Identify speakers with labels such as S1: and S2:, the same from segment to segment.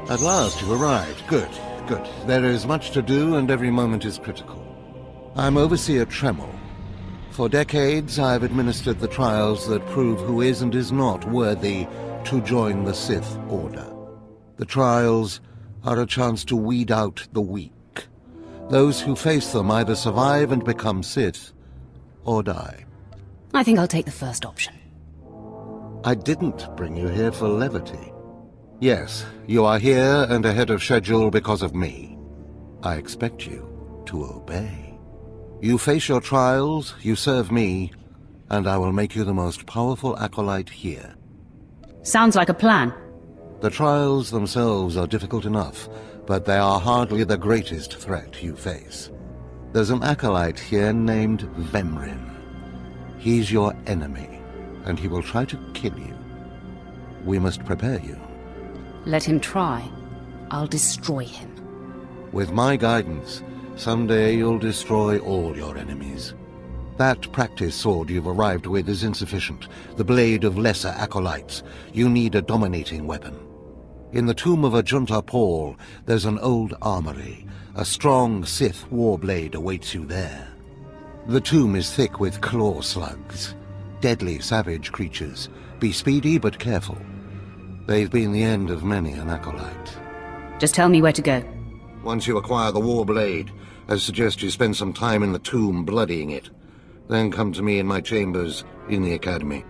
S1: At last you arrived. Good, good. There is much to do and every moment is critical. I'm Overseer Tremel. For decades I've administered the trials that prove who is and is not worthy to join the Sith Order. The trials are a chance to weed out the weak. Those who face them either survive and become Sith, or die.
S2: I think I'll take the first option.
S1: I didn't bring you here for levity. Yes, you are here and ahead of schedule because of me. I expect you to obey. You face your trials, you serve me, and I will make you the most powerful acolyte here.
S2: Sounds like a plan.
S1: The trials themselves are difficult enough, but they are hardly the greatest threat you face. There's an acolyte here named Vemrin. He's your enemy, and he will try to kill you. We must prepare you.
S2: Let him try. I'll destroy him.
S1: With my guidance, someday you'll destroy all your enemies. That practice sword you've arrived with is insufficient. The blade of lesser acolytes. You need a dominating weapon. In the tomb of Ajunta Paul, there's an old armory. A strong Sith warblade awaits you there. The tomb is thick with claw slugs. Deadly savage creatures. Be speedy but careful. They've been the end of many an acolyte.
S2: Just tell me where to go.
S1: Once you acquire the warblade, I suggest you spend some time in the tomb bloodying it. Then come to me in my chambers in the academy.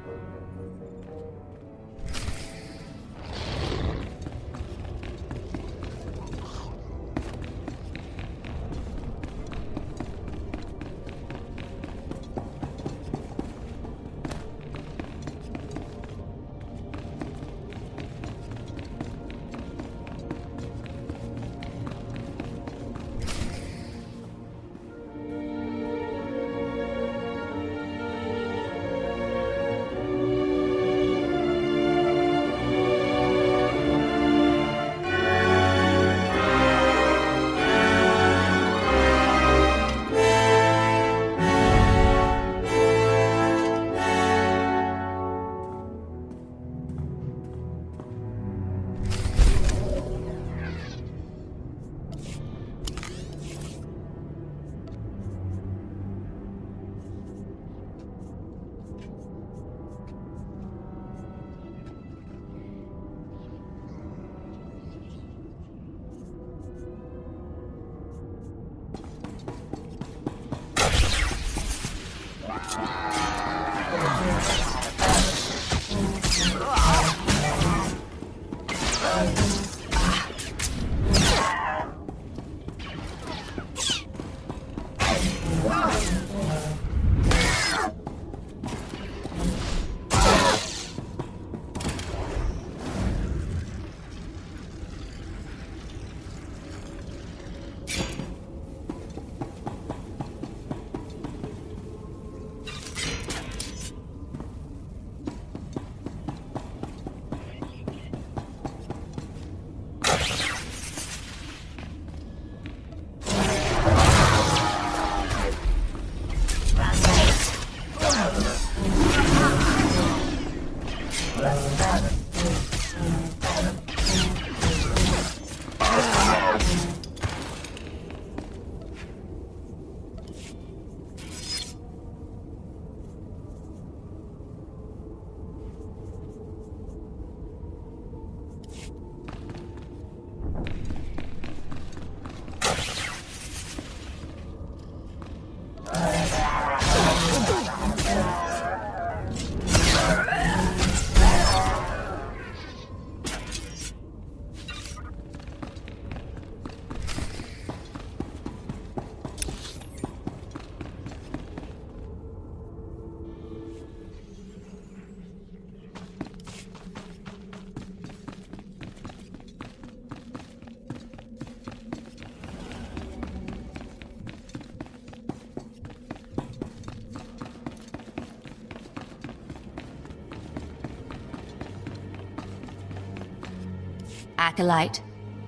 S3: Acolyte,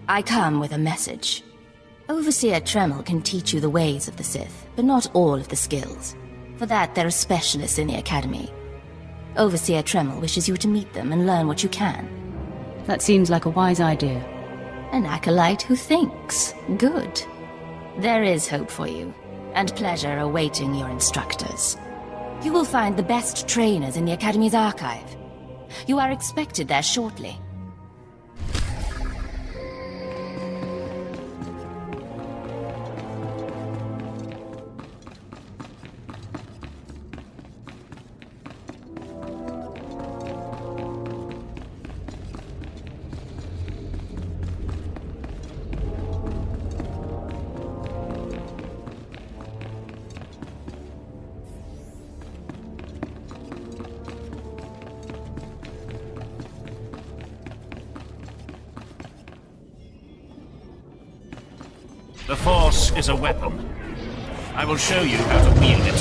S3: I come with a message. Overseer Tremel can teach you the ways of the Sith, but not all of the skills. For that, there are specialists in the Academy. Overseer Tremel wishes you to meet them and learn what you can.
S2: That seems like a wise idea.
S3: An acolyte who thinks. Good. There is hope for you, and pleasure awaiting your instructors. You will find the best trainers in the Academy's archive. You are expected there shortly.
S4: The Force is a weapon. I will show you how to wield it.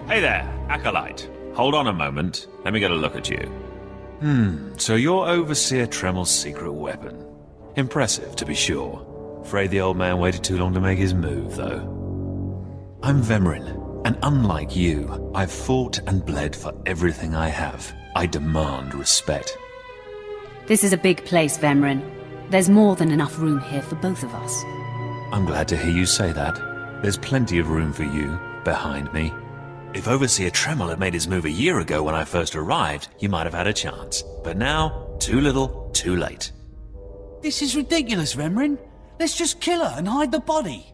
S4: Hey there, Acolyte. Hold on a moment. Let me get a look at you. So you're Overseer Tremel's secret weapon. Impressive, to be sure. Afraid the old man waited too long to make his move, though. I'm Vemrin, and unlike you, I've fought and bled for everything I have. I demand respect.
S2: This is a big place, Vemrin. There's more than enough room here for both of us.
S4: I'm glad to hear you say that. There's plenty of room for you, behind me. If Overseer Tremel had made his move a year ago when I first arrived, you might have had a chance. But now, too little, too late.
S5: This is ridiculous, Vemrin. Let's just kill her and hide the body.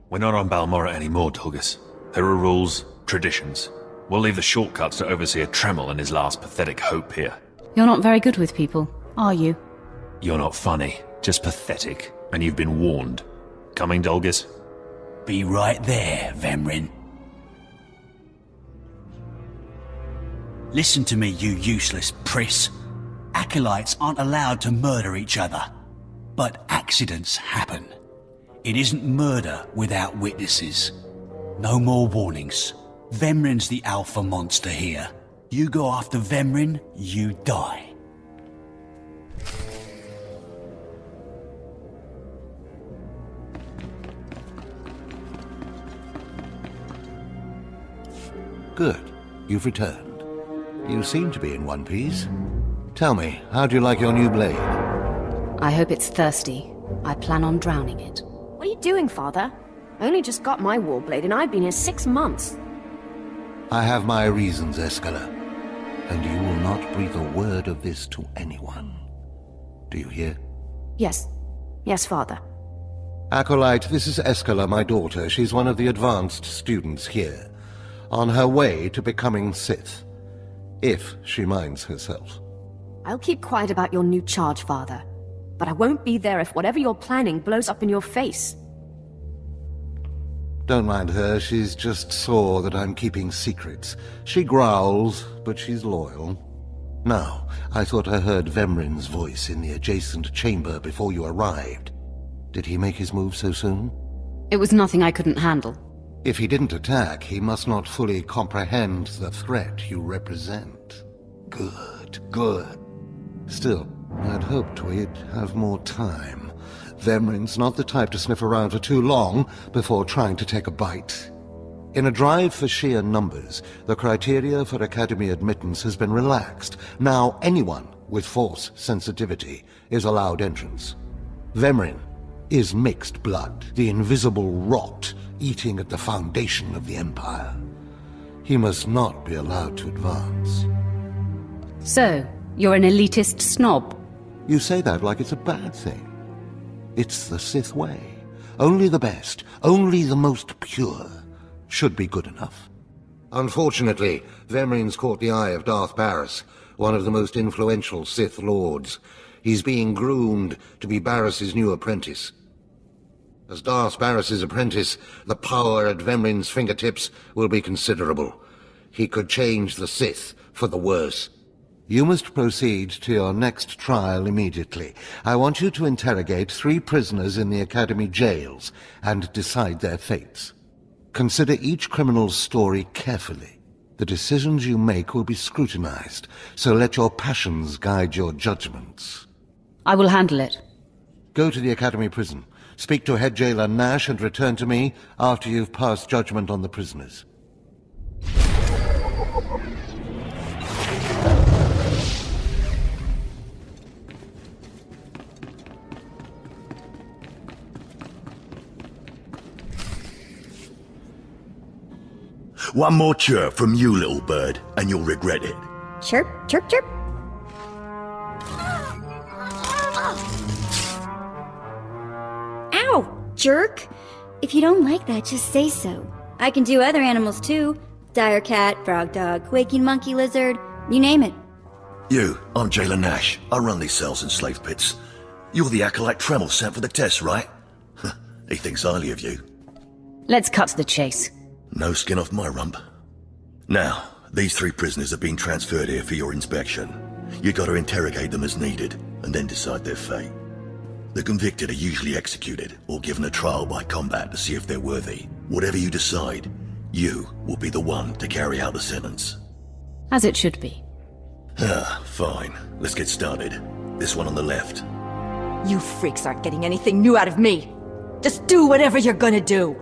S4: We're not on Balmorra anymore, Dolgus. There are rules, traditions. We'll leave the shortcuts to Overseer Tremel and his last pathetic hope here.
S2: You're not very good with people, are you?
S4: You're not funny, just pathetic, and you've been warned. Coming, Dolgus?
S5: Be right there, Vemrin. Listen to me, you useless priss. Acolytes aren't allowed to murder each other. But accidents happen. It isn't murder without witnesses. No more warnings. Vemrin's the alpha monster here. You go after Vemrin, you die.
S1: Good. You've returned. You seem to be in one piece. Tell me, how do you like your new blade?
S2: I hope it's thirsty. I plan on drowning it.
S6: What are you doing, Father? I only just got my warblade and I've been here 6 months.
S1: I have my reasons, Escala. And you will not breathe a word of this to anyone. Do you hear?
S6: Yes. Yes, Father.
S1: Acolyte, this is Escala, my daughter. She's one of the advanced students here. On her way to becoming Sith. If she minds herself.
S6: I'll keep quiet about your new charge, Father. But I won't be there if whatever you're planning blows up in your face.
S1: Don't mind her, she's just sore that I'm keeping secrets. She growls, but she's loyal. Now, I thought I heard Vemrin's voice in the adjacent chamber before you arrived. Did he make his move so soon?
S2: It was nothing I couldn't handle.
S1: If he didn't attack, he must not fully comprehend the threat you represent. Good, good. Still, I'd hoped we'd have more time. Vemrin's not the type to sniff around for too long before trying to take a bite. In a drive for sheer numbers, the criteria for Academy admittance has been relaxed. Now anyone with Force sensitivity is allowed entrance. Vemrin is mixed blood, the invisible rot eating at the foundation of the Empire. He must not be allowed to advance.
S2: So, you're an elitist snob?
S1: You say that like it's a bad thing. It's the Sith way. Only the best, only the most pure, should be good enough. Unfortunately, Vemrin's caught the eye of Darth Barris, one of the most influential Sith Lords. He's being groomed to be Barris's new apprentice. As Darth Barris's apprentice, the power at Vemrin's fingertips will be considerable. He could change the Sith for the worse. You must proceed to your next trial immediately. I want you to interrogate 3 prisoners in the Academy jails and decide their fates. Consider each criminal's story carefully. The decisions you make will be scrutinized, so let your passions guide your judgments.
S2: I will handle it.
S1: Go to the Academy prison. Speak to head jailer Nash and return to me after you've passed judgment on the prisoners.
S7: One more chirp from you, little bird, and you'll regret it.
S8: Chirp, chirp, chirp. Ow, jerk. If you don't like that, just say so. I can do other animals too. Dire cat, frog dog, quaking monkey lizard, you name it.
S7: You, I'm Jailer Nash. I run these cells and slave pits. You're the acolyte Tremel sent for the test, right? He thinks highly of you.
S2: Let's cut to the chase.
S7: No skin off my rump. Now, these 3 prisoners have been transferred here for your inspection. You gotta interrogate them as needed, and then decide their fate. The convicted are usually executed, or given a trial by combat to see if they're worthy. Whatever you decide, you will be the one to carry out the sentence.
S2: As it should be.
S7: Fine. Let's get started. This one on the left.
S9: You freaks aren't getting anything new out of me. Just do whatever you're gonna do.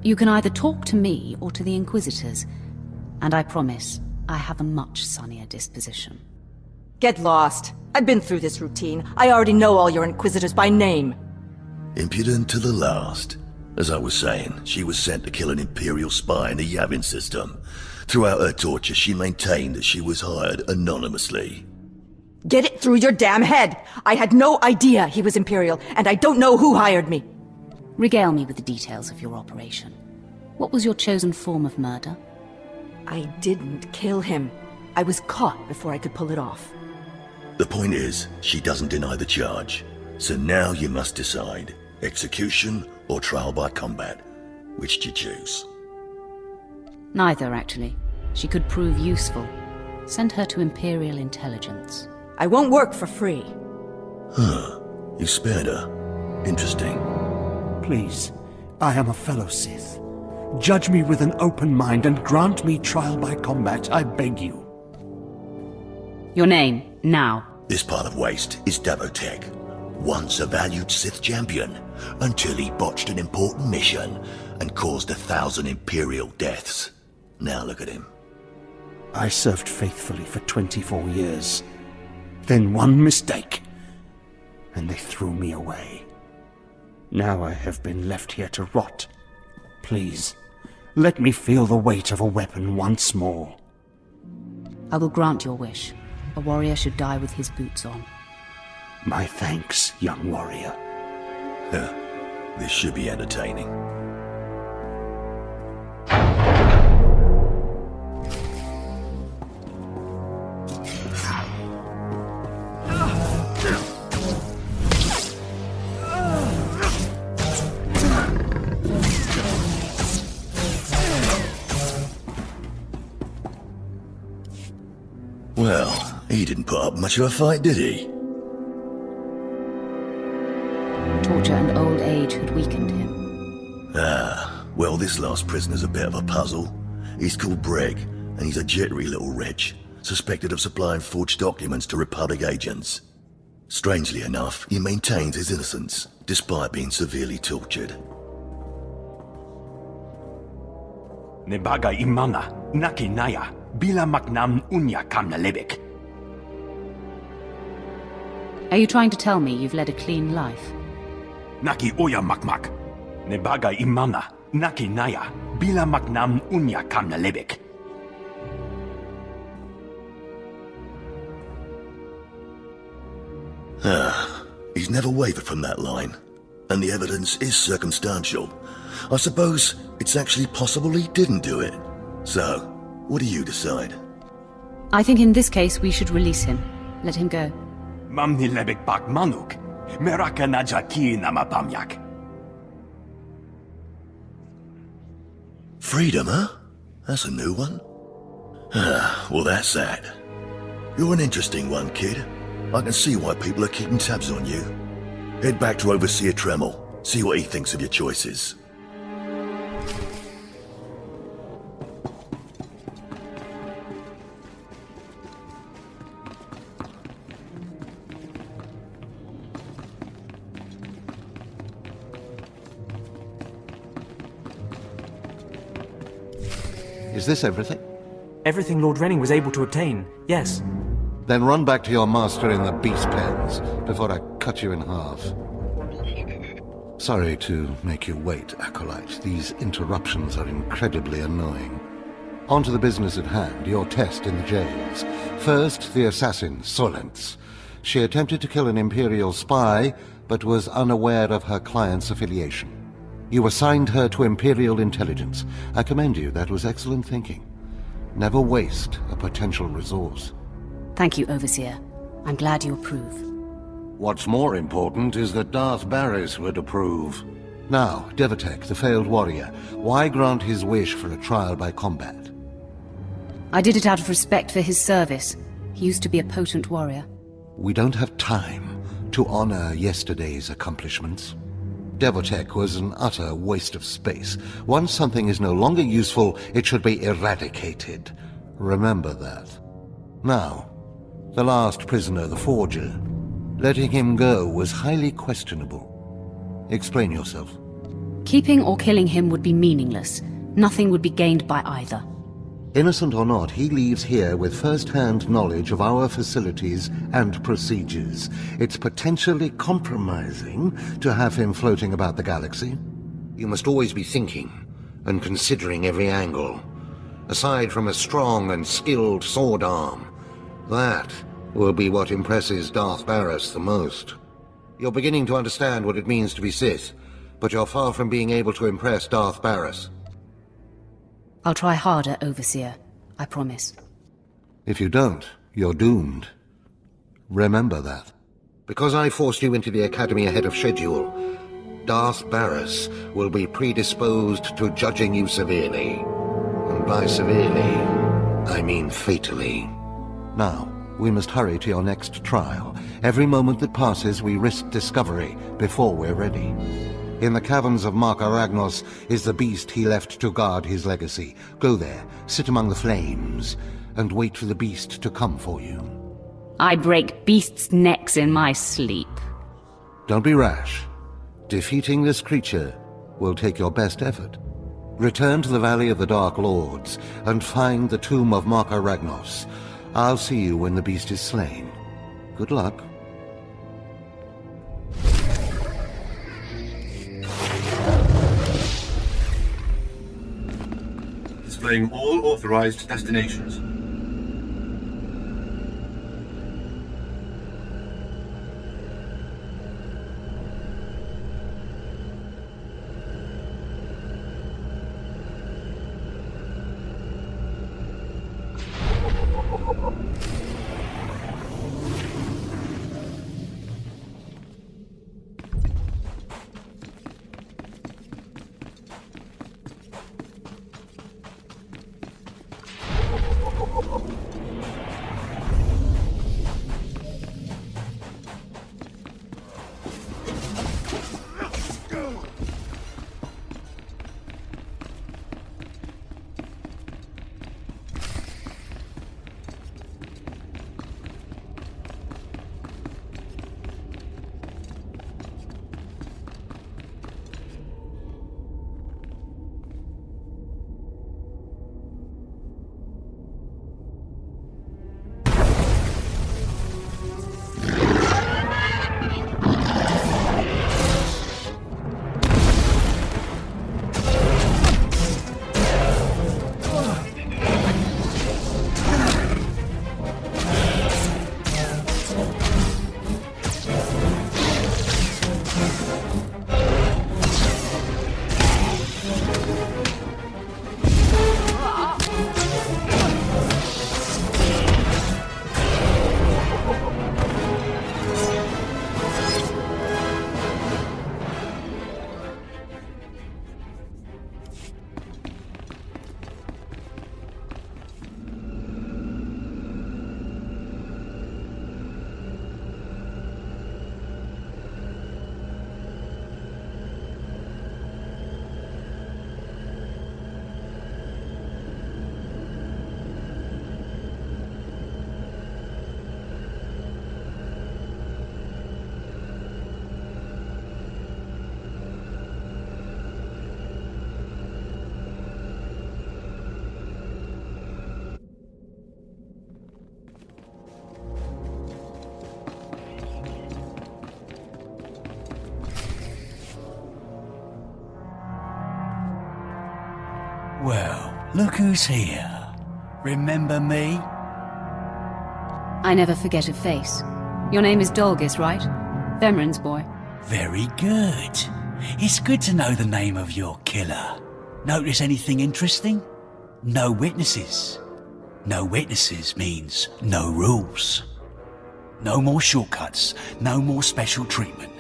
S2: You can either talk to me or to the Inquisitors, and I promise I have a much sunnier disposition.
S9: Get lost. I've been through this routine. I already know all your Inquisitors by name.
S7: Impudent to the last. As I was saying, she was sent to kill an Imperial spy in the Yavin system. Throughout her torture, she maintained that she was hired anonymously.
S9: Get it through your damn head! I had no idea he was Imperial, and I don't know who hired me.
S2: Regale me with the details of your operation. What was your chosen form of murder?
S9: I didn't kill him. I was caught before I could pull it off.
S7: The point is, she doesn't deny the charge. So now you must decide. Execution or trial by combat. Which do you choose?
S2: Neither, actually. She could prove useful. Send her to Imperial Intelligence.
S9: I won't work for free.
S7: You spared her. Interesting.
S10: Please, I am a fellow Sith. Judge me with an open mind and grant me trial by combat, I beg you.
S2: Your name, now.
S7: This part of Waste is Davotech. Once a valued Sith champion, until he botched an important mission and caused 1,000 Imperial deaths. Now look at him.
S10: I served faithfully for 24 years. Then one mistake, and they threw me away. Now I have been left here to rot. Please, let me feel the weight of a weapon once more.
S2: I will grant your wish. A warrior should die with his boots on.
S10: My thanks, young warrior.
S7: This should be entertaining. Well, he didn't put up much of a fight, did he?
S2: Torture and old age had weakened him.
S7: Well, this last prisoner's a bit of a puzzle. He's called Breg, and he's a jittery little wretch, suspected of supplying forged documents to Republic agents. Strangely enough, he maintains his innocence, despite being severely tortured.
S11: Nebaga imana, naki naya, bila maknam unya kamna lebek.
S2: Are you trying to tell me you've led a clean life?
S11: Naki oya makmak. Nebaga imana, naki naya, bila maknam unya kamna lebek.
S7: He's never wavered from that line, and the evidence is circumstantial. I suppose it's actually possible he didn't do it. So, what do you decide?
S2: I think in this case we should release him. Let him go.
S11: Mamni lebek bak manuk, meraka najaki namapamyak.
S7: Freedom, huh? That's a new one. Well, that's that. You're an interesting one, kid. I can see why people are keeping tabs on you. Head back to Overseer Tremel. See what he thinks of your choices.
S1: Is this everything?
S12: Everything Lord Renning was able to obtain, yes.
S1: Then run back to your master in the beast pens before I cut you in half. Sorry to make you wait, Acolyte. These interruptions are incredibly annoying. On to the business at hand, your test in the jails. First, the assassin, Solentz. She attempted to kill an Imperial spy, but was unaware of her client's affiliation. You assigned her to Imperial intelligence. I commend you, that was excellent thinking. Never waste a potential resource.
S2: Thank you, Overseer. I'm glad you approve.
S1: What's more important is that Darth Barris would approve. Now, Devatek, the failed warrior, why grant his wish for a trial by combat?
S2: I did it out of respect for his service. He used to be a potent warrior.
S1: We don't have time to honor yesterday's accomplishments. Devatek was an utter waste of space. Once something is no longer useful, it should be eradicated. Remember that. Now, the last prisoner, the Forger. Letting him go was highly questionable. Explain yourself.
S2: Keeping or killing him would be meaningless. Nothing would be gained by either.
S1: Innocent or not, he leaves here with first-hand knowledge of our facilities and procedures. It's potentially compromising to have him floating about the galaxy. You must always be thinking and considering every angle. Aside from a strong and skilled sword arm, that will be what impresses Darth Barris the most. You're beginning to understand what it means to be Sith, but you're far from being able to impress Darth Barris.
S2: I'll try harder, Overseer. I promise.
S1: If you don't, you're doomed. Remember that. Because I forced you into the Academy ahead of schedule, Darth Barris will be predisposed to judging you severely. And by severely, I mean fatally. Now, we must hurry to your next trial. Every moment that passes, we risk discovery before we're ready. In the caverns of Mark Aragnos is the beast he left to guard his legacy. Go there, sit among the flames, and wait for the beast to come for you.
S2: I break beasts' necks in my sleep.
S1: Don't be rash. Defeating this creature will take your best effort. Return to the Valley of the Dark Lords and find the tomb of Mark Aragnos. I'll see you when the beast is slain. Good luck.
S13: Displaying all authorized destinations.
S5: Well, look who's here. Remember me?
S2: I never forget a face. Your name is Dolgus, right? Vemrin's boy.
S5: Very good. It's good to know the name of your killer. Notice anything interesting? No witnesses. No witnesses means no rules. No more shortcuts, no more special treatment.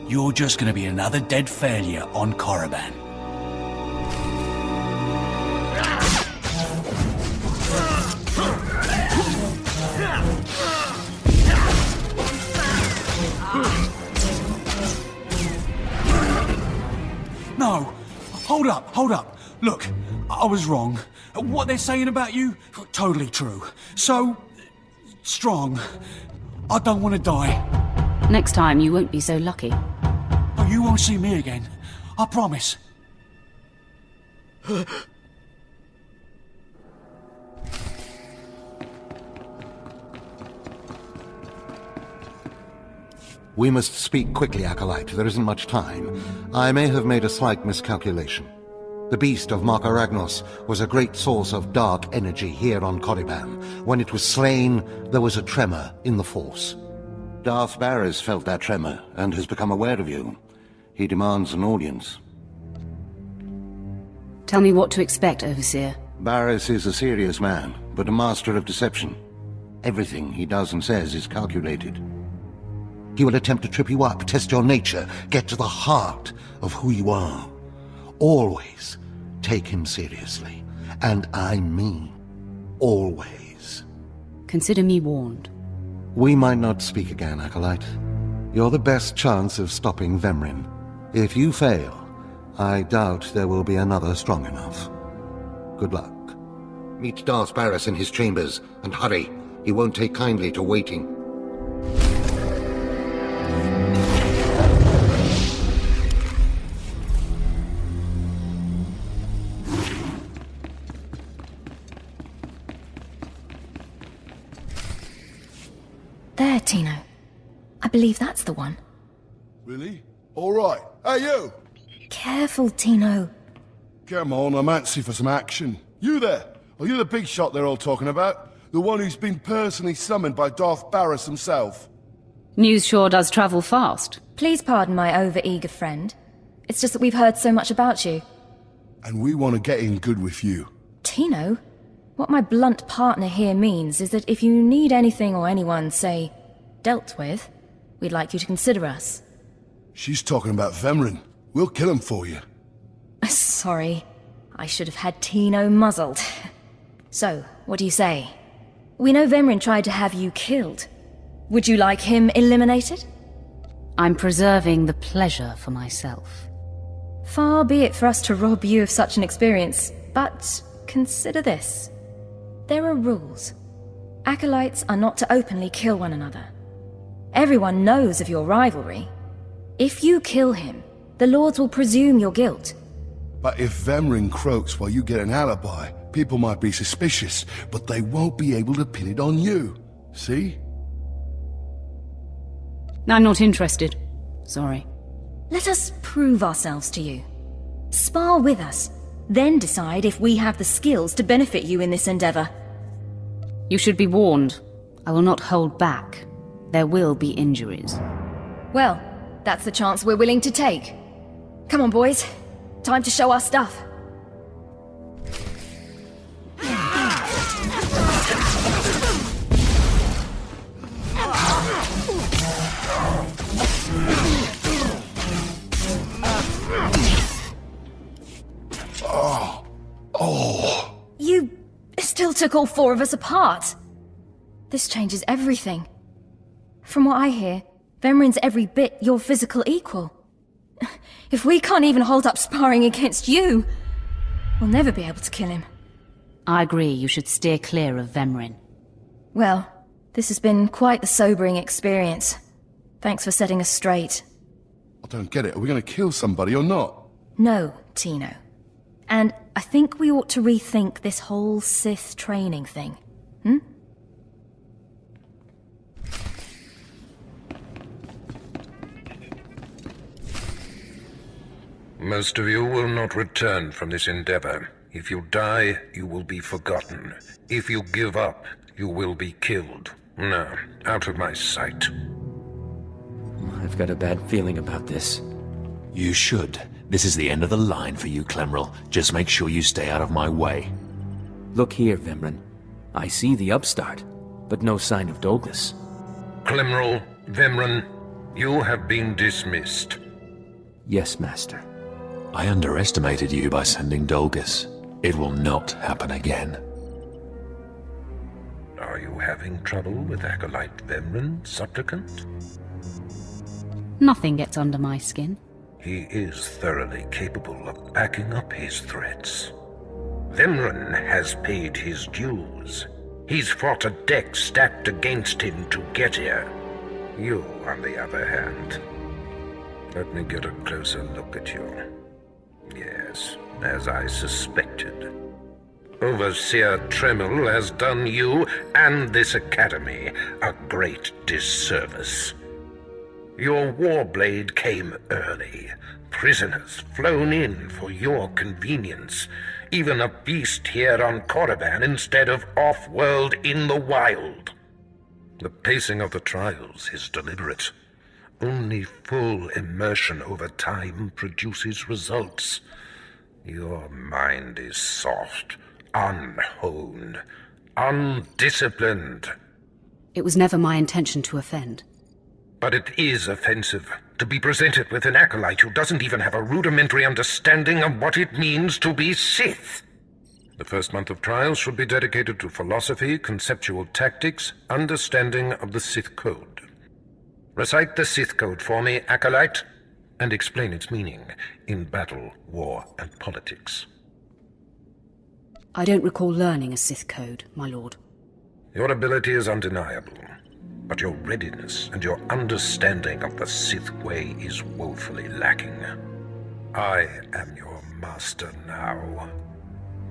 S5: You're just gonna be another dead failure on Korriban. No! Hold up! Look, I was wrong. What they're saying about you, totally true. So, strong. I don't want to die.
S2: Next time you won't be so lucky.
S5: Oh, you won't see me again. I promise.
S1: We must speak quickly, Acolyte. There isn't much time. I may have made a slight miscalculation. The beast of Mark Aragnos was a great source of dark energy here on Korriban. When it was slain, there was a tremor in the Force. Darth Barris felt that tremor and has become aware of you. He demands an audience.
S2: Tell me what to expect, Overseer.
S1: Barris is a serious man, but a master of deception. Everything he does and says is calculated. He will attempt to trip you up, test your nature, get to the heart of who you are. Always take him seriously. And I mean always.
S2: Consider me warned.
S1: We might not speak again, Acolyte. You're the best chance of stopping Vemrin. If you fail, I doubt there will be another strong enough. Good luck. Meet Darth Barris in his chambers, and hurry. He won't take kindly to waiting.
S3: There, Tino. I believe that's the one.
S14: Really? All right. Hey, you!
S3: Careful, Tino.
S14: Come on, I'm antsy for some action. You there? Are you the big shot they're all talking about? The one who's been personally summoned by Darth Barris himself?
S2: News sure does travel fast.
S3: Please pardon my over-eager friend. It's just that we've heard so much about you.
S14: And we want to get in good with you.
S3: Tino? What my blunt partner here means is that if you need anything or anyone, say, dealt with, we'd like you to consider us.
S14: She's talking about Vemrin. We'll kill him for you.
S3: Sorry. I should have had Tino muzzled. So, what do you say? We know Vemrin tried to have you killed. Would you like him eliminated?
S2: I'm preserving the pleasure for myself.
S3: Far be it for us to rob you of such an experience, but consider this. There are rules. Acolytes are not to openly kill one another. Everyone knows of your rivalry. If you kill him, the Lords will presume your guilt.
S14: But if Vemrin croaks while you get an alibi, people might be suspicious, but they won't be able to pin it on you. See?
S2: I'm not interested. Sorry.
S3: Let us prove ourselves to you. Spar with us, then decide if we have the skills to benefit you in this endeavor.
S2: You should be warned. I will not hold back. There will be injuries.
S3: Well, that's the chance we're willing to take. Come on, boys. Time to show our stuff. You still took all four of us apart. This changes everything. From what I hear, Vemrin's every bit your physical equal. If we can't even hold up sparring against you, we'll never be able to kill him.
S2: I agree you should steer clear of Vemrin.
S3: Well, this has been quite the sobering experience. Thanks for setting us straight.
S14: I don't get it. Are we going to kill somebody or not?
S3: No, Tino. And I think we ought to rethink this whole Sith training thing. Hmm?
S15: Most of you will not return from this endeavor. If you die, you will be forgotten. If you give up, you will be killed. Now, out of my sight.
S16: I've got a bad feeling about this.
S4: You should. This is the end of the line for you, Clemrel. Just make sure you stay out of my way.
S16: Look here, Vemren. I see the upstart, but no sign of Douglas.
S15: Clemrel, Vemren, you have been dismissed.
S16: Yes, Master.
S4: I underestimated you by sending Dolgus. It will not happen again.
S15: Are you having trouble with Acolyte Vemren, Supplicant?
S2: Nothing gets under my skin.
S15: He is thoroughly capable of backing up his threats. Vemren has paid his dues. He's fought a deck stacked against him to get here. You, on the other hand... Let me get a closer look at you. Yes, as I suspected. Overseer Tremel has done you and this academy a great disservice. Your warblade came early. Prisoners flown in for your convenience. Even a beast here on Korriban instead of off-world in the wild. The pacing of the trials is deliberate. Only full immersion over time produces results. Your mind is soft, unhoned, undisciplined.
S2: It was never my intention to offend.
S15: But it is offensive to be presented with an acolyte who doesn't even have a rudimentary understanding of what it means to be Sith. The first month of trials should be dedicated to philosophy, conceptual tactics, understanding of the Sith Code. Recite the Sith Code for me, acolyte, and explain its meaning in battle, war, and politics.
S2: I don't recall learning a Sith Code, my lord.
S15: Your ability is undeniable. But your readiness and your understanding of the Sith way is woefully lacking. I am your master now.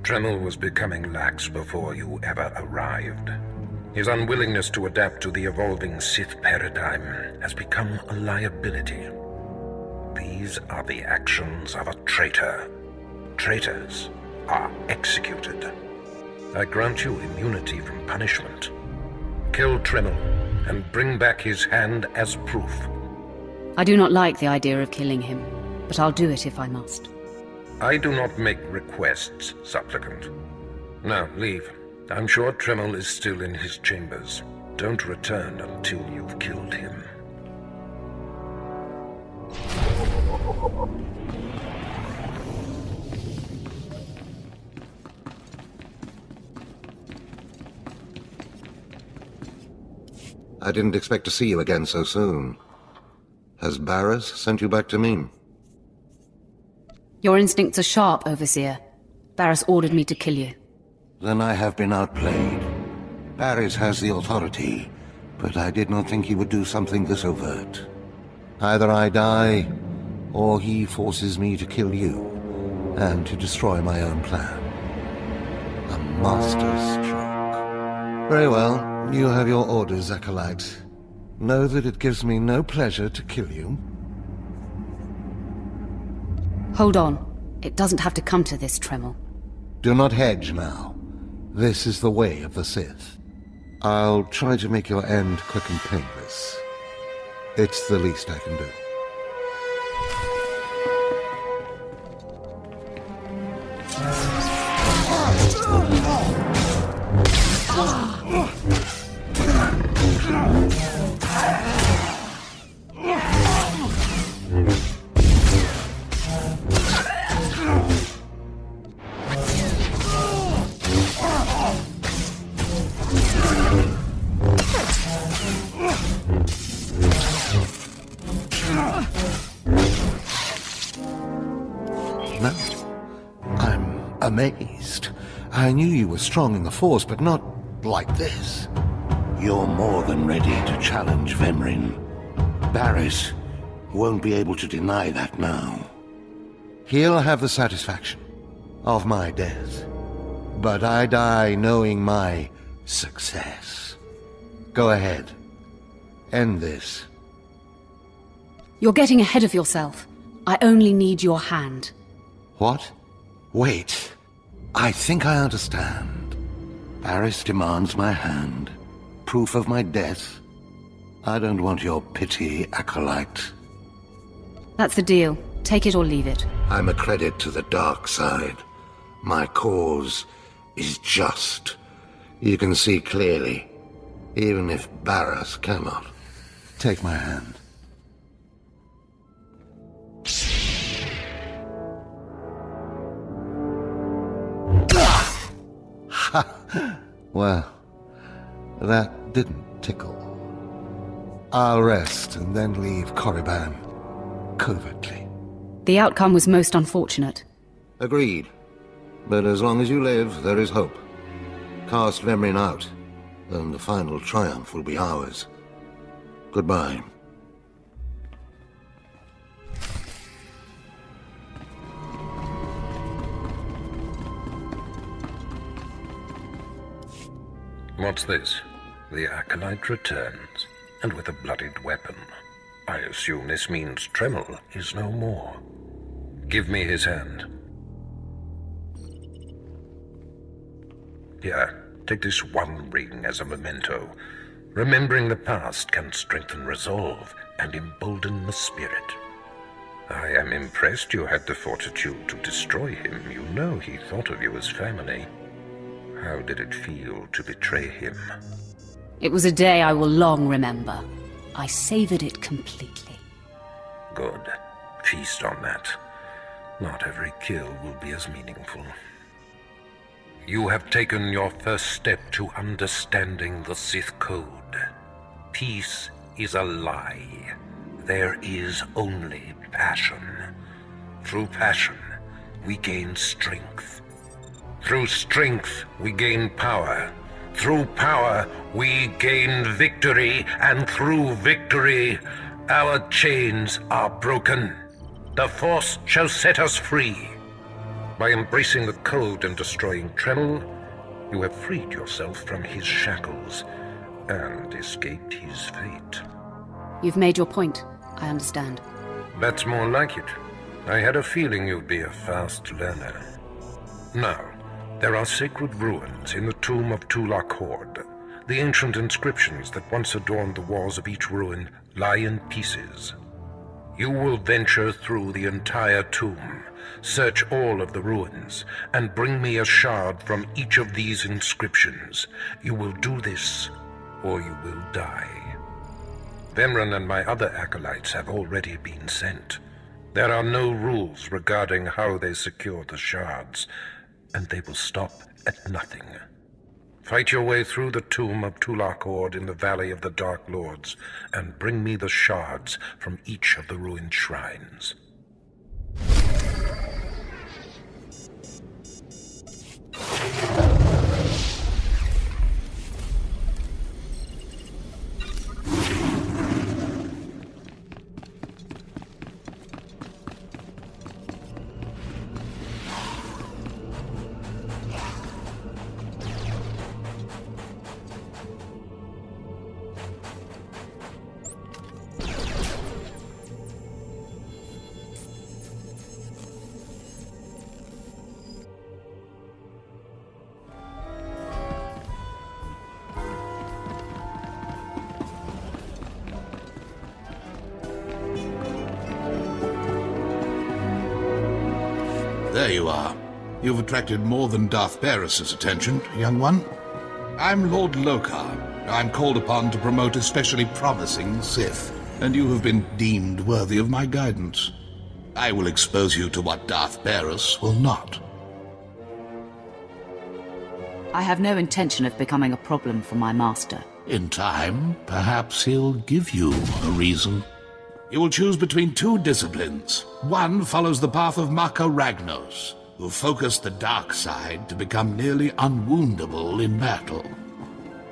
S15: Tremel was becoming lax before you ever arrived. His unwillingness to adapt to the evolving Sith paradigm has become a liability. These are the actions of a traitor. Traitors are executed. I grant you immunity from punishment. Kill Tremel and bring back his hand as proof.
S2: I do not like the idea of killing him, but I'll do it if I must.
S15: I do not make requests, Supplicant. Now, leave. I'm sure Tremel is still in his chambers. Don't return until you've killed him.
S1: I didn't expect to see you again so soon. Has Barras sent you back to me?
S2: Your instincts are sharp, Overseer. Barras ordered me to kill you.
S1: Then I have been outplayed. Barras has the authority, but I did not think he would do something this overt. Either I die, or he forces me to kill you, and to destroy my own plan. A masterstroke. Very well. You have your orders, Acolyte. Know that it gives me no pleasure to kill you.
S2: Hold on. It doesn't have to come to this, Tremel.
S1: Do not hedge now. This is the way of the Sith. I'll try to make your end quick and painless. It's the least I can do. No, I'm amazed. I knew you were strong in the Force, but not like this. You're more than ready to challenge Vemrin. Barras won't be able to deny that now. He'll have the satisfaction of my death, but I die knowing my success. Go ahead. End this.
S2: You're getting ahead of yourself. I only need your hand.
S1: What? Wait. I think I understand. Barris demands my hand. Proof of my death. I don't want your pity, Acolyte.
S2: That's the deal. Take it or leave it.
S1: I'm a credit to the dark side. My cause is just. You can see clearly, even if Barris cannot. Take my hand. Well, that didn't tickle. I'll rest and then leave Korriban covertly.
S2: The outcome was most unfortunate.
S1: Agreed. But as long as you live, there is hope. Cast Vemrin out, and the final triumph will be ours. Goodbye.
S15: What's this? The Acolyte returns, and with a bloodied weapon. I assume this means Tremel is no more. Give me his hand. Here, take this one ring as a memento. Remembering the past can strengthen resolve and embolden the spirit. I am impressed you had the fortitude to destroy him. You know he thought of you as family. How did it feel to betray him?
S2: It was a day I will long remember. I savored it completely.
S15: Good. Feast on that. Not every kill will be as meaningful. You have taken your first step to understanding the Sith Code. Peace is a lie. There is only passion. Through passion, we gain strength. Through strength, we gain power. Through power, we gain victory. And through victory, our chains are broken. The Force shall set us free. By embracing the Code and destroying Tremel, you have freed yourself from his shackles and escaped his fate.
S2: You've made your point. I understand.
S15: That's more like it. I had a feeling you'd be a fast learner. Now, there are sacred ruins in the tomb of Tulak Horde. The ancient inscriptions that once adorned the walls of each ruin lie in pieces. You will venture through the entire tomb, search all of the ruins, and bring me a shard from each of these inscriptions. You will do this, or you will die. Vemrin and my other acolytes have already been sent. There are no rules regarding how they secure the shards, and they will stop at nothing. Fight your way through the tomb of Tulak Horde in the Valley of the Dark Lords, and bring me the shards from each of the ruined shrines.
S17: There you are. You've attracted more than Darth Barris's attention, young one. I'm Lord Lokar. I'm called upon to promote especially promising Sith, and you have been deemed worthy of my guidance. I will expose you to what Darth Barris will not.
S2: I have no intention of becoming a problem for my master.
S17: In time, perhaps he'll give you a reason. You will choose between two disciplines. One follows the path of Maka Ragnos, who focused the dark side to become nearly unwoundable in battle.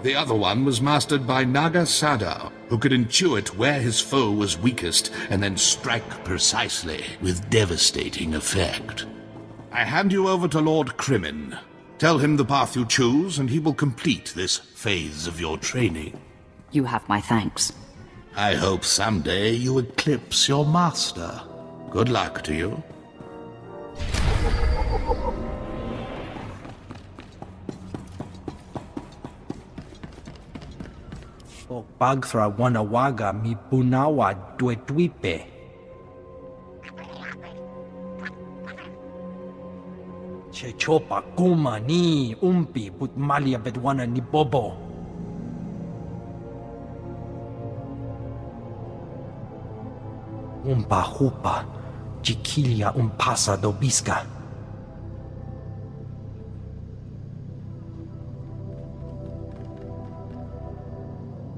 S17: The other one was mastered by Naga Sadao, who could intuit where his foe was weakest and then strike precisely with devastating effect. I hand you over to Lord Krimin. Tell him the path you choose, and he will complete this phase of your training.
S2: You have my thanks.
S17: I hope someday you eclipse your master. Good luck to you.
S18: O Bagthra Wanawaga mi Bunawa Dweedwipe. Chechopa Kuma ni Umpi Butmalia Bedwana ni Bobo. Umpa Hupa Chiquilia Umpasa Dobisca.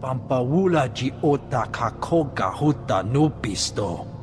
S18: Pampaula Giota Kakoga Huta Nupisto.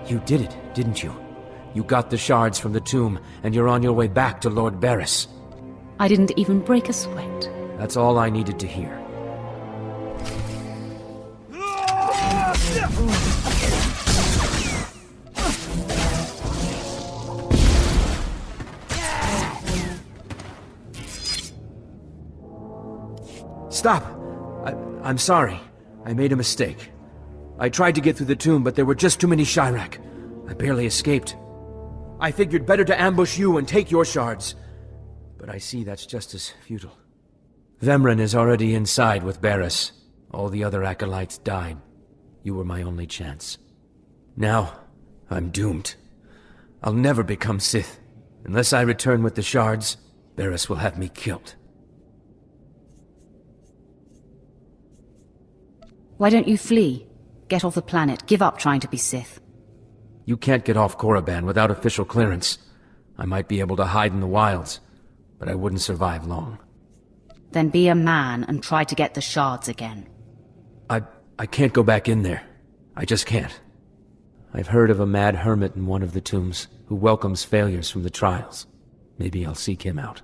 S16: You did it, didn't you? You got the shards from the tomb, and you're on your way back to Lord Barris.
S2: I didn't even break a sweat.
S16: That's all I needed to hear. Stop! I'm sorry. I made a mistake. I tried to get through the tomb, but there were just too many Chirac. I barely escaped. I figured better to ambush you and take your shards. But I see that's just as futile. Vemryn is already inside with Barris. All the other acolytes died. You were my only chance. Now, I'm doomed. I'll never become Sith. Unless I return with the shards, Barriss will have me killed.
S2: Why don't you flee? Get off the planet. Give up trying to be Sith.
S16: You can't get off Korriban without official clearance. I might be able to hide in the wilds, but I wouldn't survive long.
S2: Then be a man and try to get the shards again.
S16: I can't go back in there. I just can't. I've heard of a mad hermit in one of the tombs who welcomes failures from the trials. Maybe I'll seek him out.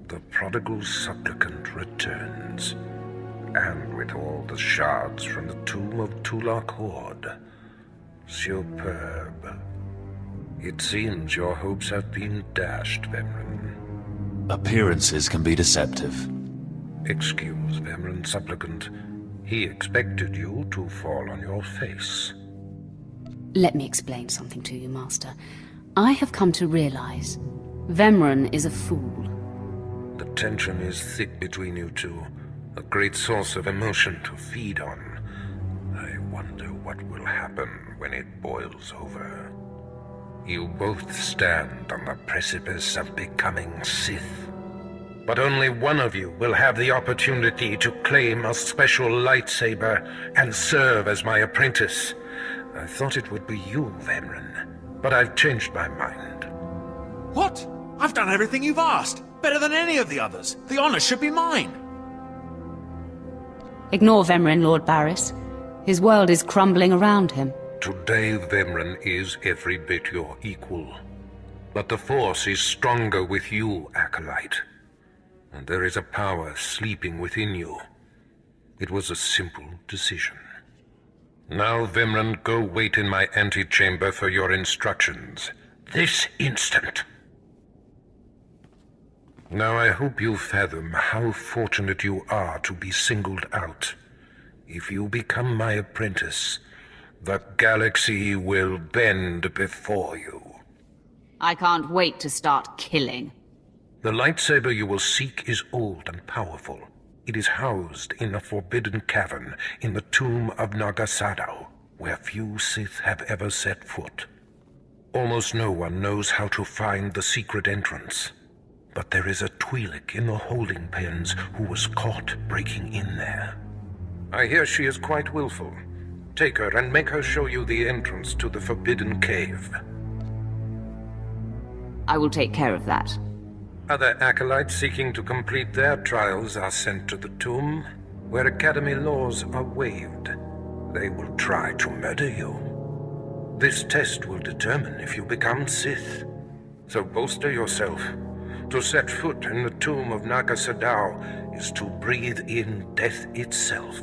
S15: The prodigal supplicant returns, and with all the shards from the tomb of Tulak Horde. Superb. It seems your hopes have been dashed, Vemryn.
S4: Appearances can be deceptive.
S15: Excuse Vemryn, supplicant. He expected you to fall on your face.
S2: Let me explain something to you, Master. I have come to realize Vemryn is a fool.
S15: The tension is thick between you two, a great source of emotion to feed on. I wonder what will happen when it boils over. You both stand on the precipice of becoming Sith. But only one of you will have the opportunity to claim a special lightsaber and serve as my apprentice. I thought it would be you, Vemryn, but I've changed my mind.
S4: What? I've done everything you've asked. Better than any of the others. The honor should be mine.
S2: Ignore Vemryn, Lord Barriss. His world is crumbling around him.
S15: Today, Vemryn is every bit your equal. But the Force is stronger with you, Acolyte. And there is a power sleeping within you. It was a simple decision. Now, Vemryn, go wait in my antechamber for your instructions. This instant. Now I hope you fathom how fortunate you are to be singled out. If you become my apprentice, the galaxy will bend before you.
S2: I can't wait to start killing.
S15: The lightsaber you will seek is old and powerful. It is housed in a forbidden cavern in the tomb of Nagasado, where few Sith have ever set foot. Almost no one knows how to find the secret entrance. But there is a Twi'lek in the holding pens who was caught breaking in there. I hear she is quite willful. Take her and make her show you the entrance to the Forbidden Cave.
S2: I will take care of that.
S15: Other acolytes seeking to complete their trials are sent to the tomb, where Academy laws are waived. They will try to murder you. This test will determine if you become Sith. So bolster yourself. To set foot in the tomb of Naga Sadow is to breathe in death itself.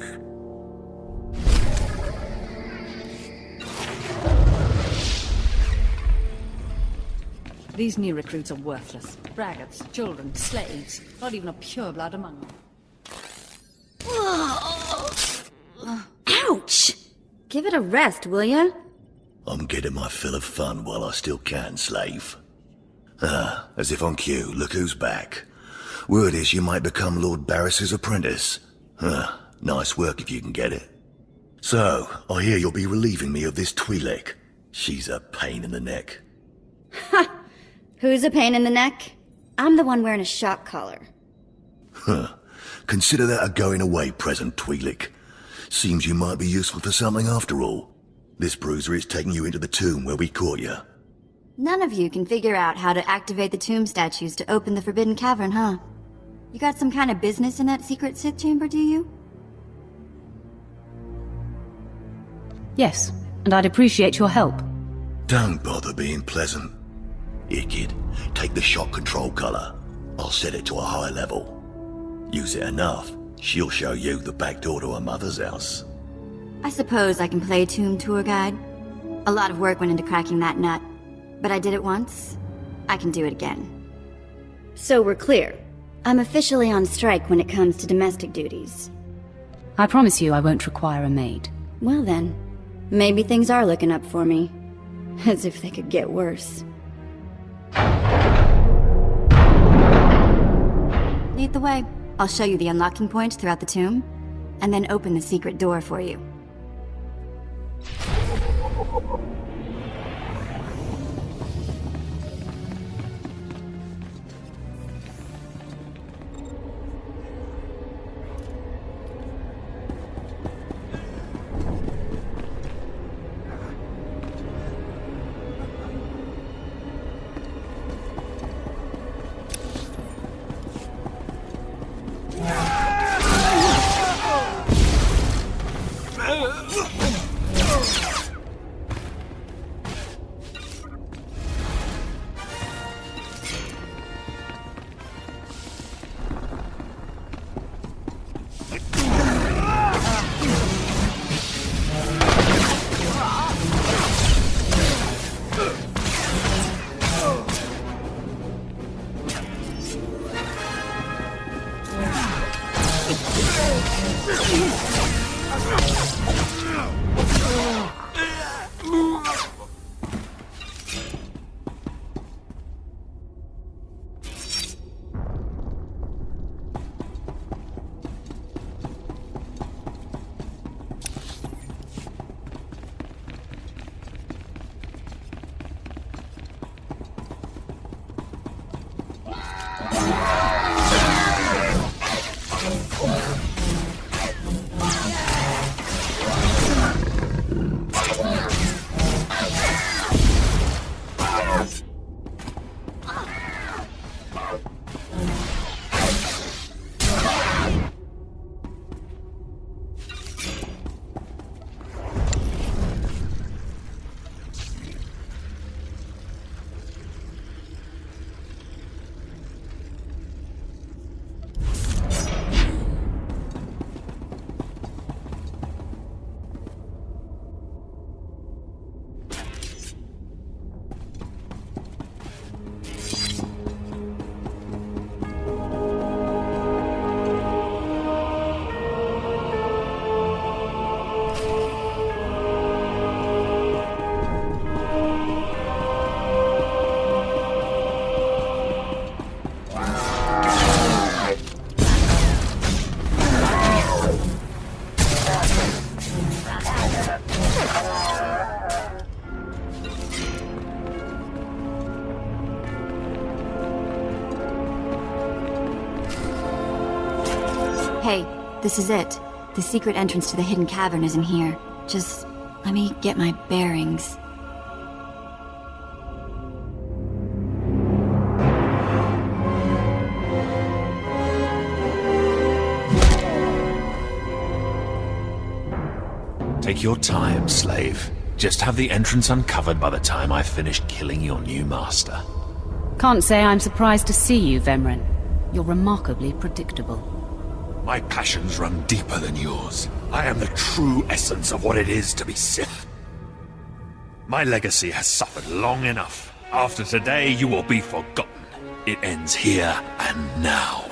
S19: These new recruits are worthless. Braggarts, children, slaves. Not even a pureblood among them.
S8: Ouch! Give it a rest, will ya?
S7: I'm getting my fill of fun while I still can, slave. As if on cue, look who's back. Word is you might become Lord Barriss's apprentice. Nice work if you can get it. So, I hear you'll be relieving me of this Twi'lek. She's a pain in the neck.
S8: Ha! Who's a pain in the neck? I'm the one wearing a shock collar.
S7: Consider that a going-away present, Twi'lek. Seems you might be useful for something after all. This bruiser is taking you into the tomb where we caught you.
S8: None of you can figure out how to activate the tomb statues to open the Forbidden Cavern, huh? You got some kind of business in that secret Sith chamber, do you?
S2: Yes, and I'd appreciate your help.
S7: Don't bother being pleasant. Here, kid, take the shock control collar. I'll set it to a high level. Use it enough, she'll show you the back door to her mother's house.
S8: I suppose I can play tomb tour guide. A lot of work went into cracking that nut. But I did it once. I can do it again. So we're clear. I'm officially on strike when it comes to domestic duties.
S2: I promise you I won't require a maid.
S8: Well then, maybe things are looking up for me. As if they could get worse. Lead the way. I'll show you the unlocking points throughout the tomb, and then open the secret door for you. Hey, this is it. The secret entrance to the hidden cavern is in here. Just let me get my bearings.
S4: Take your time, slave. Just have the entrance uncovered by the time I finish killing your new master.
S2: Can't say I'm surprised to see you, Vemren. You're remarkably predictable.
S4: My passions run deeper than yours. I am the true essence of what it is to be Sith. My legacy has suffered long enough. After today, you will be forgotten. It ends here and now.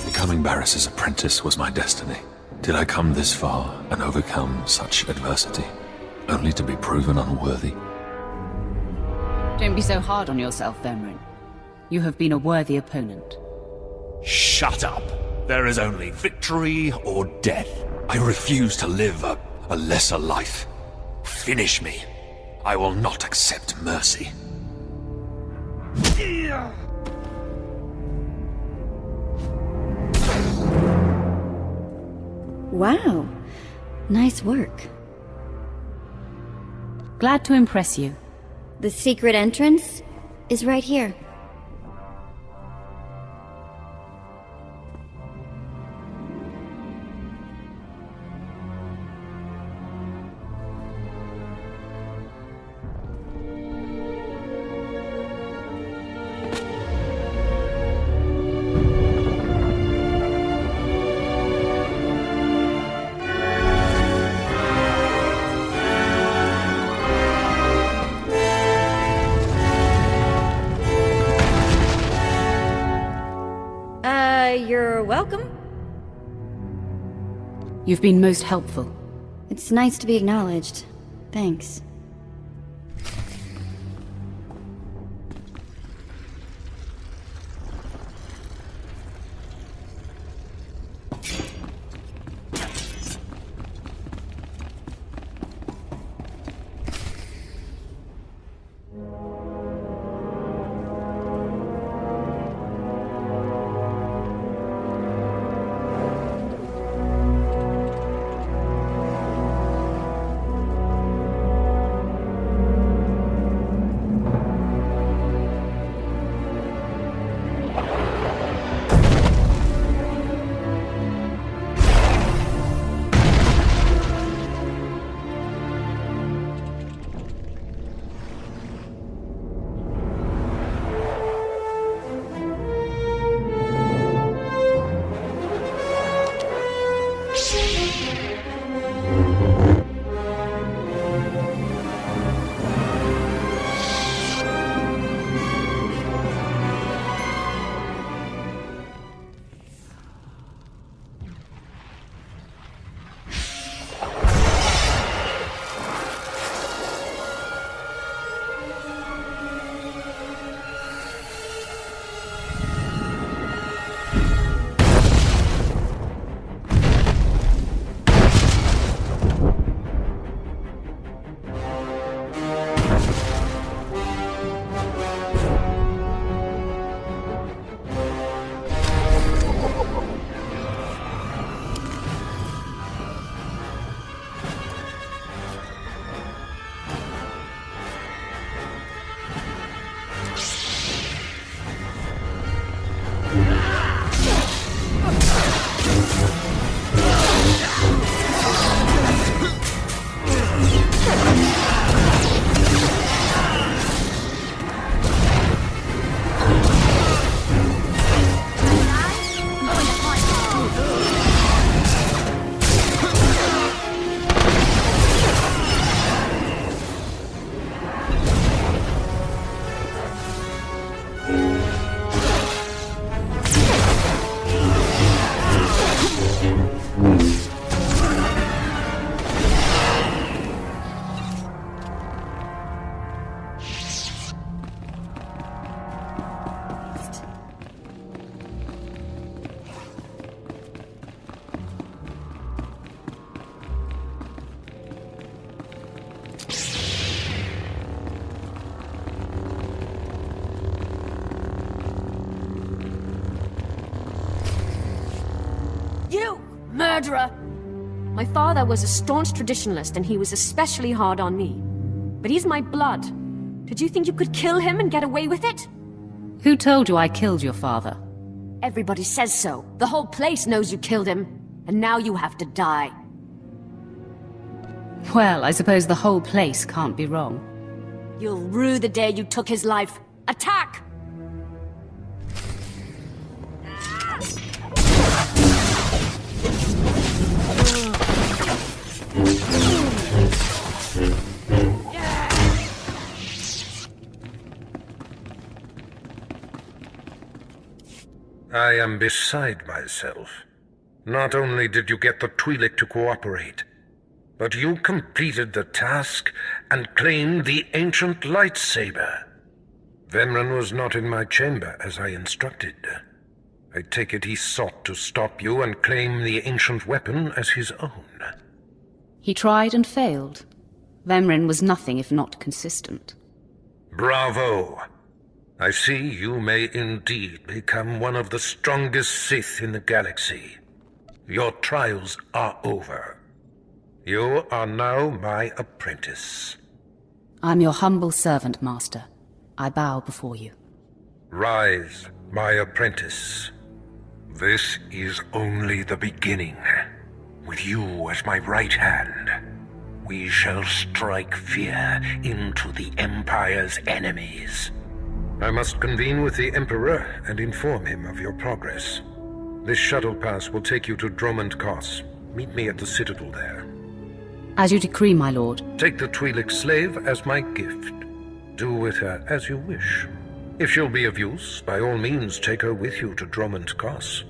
S4: Becoming Barris's apprentice was my destiny. Did I come this far and overcome such adversity, only to be proven unworthy?
S2: Don't be so hard on yourself, Vemren. You have been a worthy opponent.
S4: Shut up! There is only victory or death. I refuse to live a lesser life. Finish me. I will not accept mercy.
S8: Wow. Nice work.
S2: Glad to impress you.
S8: The secret entrance is right here.
S6: You're welcome.
S2: You've been most helpful.
S8: It's nice to be acknowledged. Thanks.
S6: Murderer! My father was a staunch traditionalist, and he was especially hard on me. But he's my blood. Did you think you could kill him and get away with it?
S2: Who told you I killed your father?
S6: Everybody says so. The whole place knows you killed him, and now you have to die.
S2: Well, I suppose the whole place can't be wrong.
S6: You'll rue the day you took his life. Attack!
S15: I am beside myself. Not only did you get the Twi'lek to cooperate, but you completed the task and claimed the ancient lightsaber. Vemran was not in my chamber as I instructed. I take it he sought to stop you and claim the ancient weapon as his own.
S2: He tried and failed. Vemran was nothing if not consistent.
S15: Bravo! I see you may indeed become one of the strongest Sith in the galaxy. Your trials are over. You are now my apprentice.
S2: I'm your humble servant, Master. I bow before you.
S15: Rise, my apprentice. This is only the beginning. With you as my right hand, we shall strike fear into the Empire's enemies. I must convene with the Emperor and inform him of your progress. This shuttle pass will take you to Dromund Kos. Meet me at the Citadel there.
S2: As you decree, my lord.
S15: Take the Twi'lek slave as my gift. Do with her as you wish. If she'll be of use, by all means take her with you to Dromund Kos.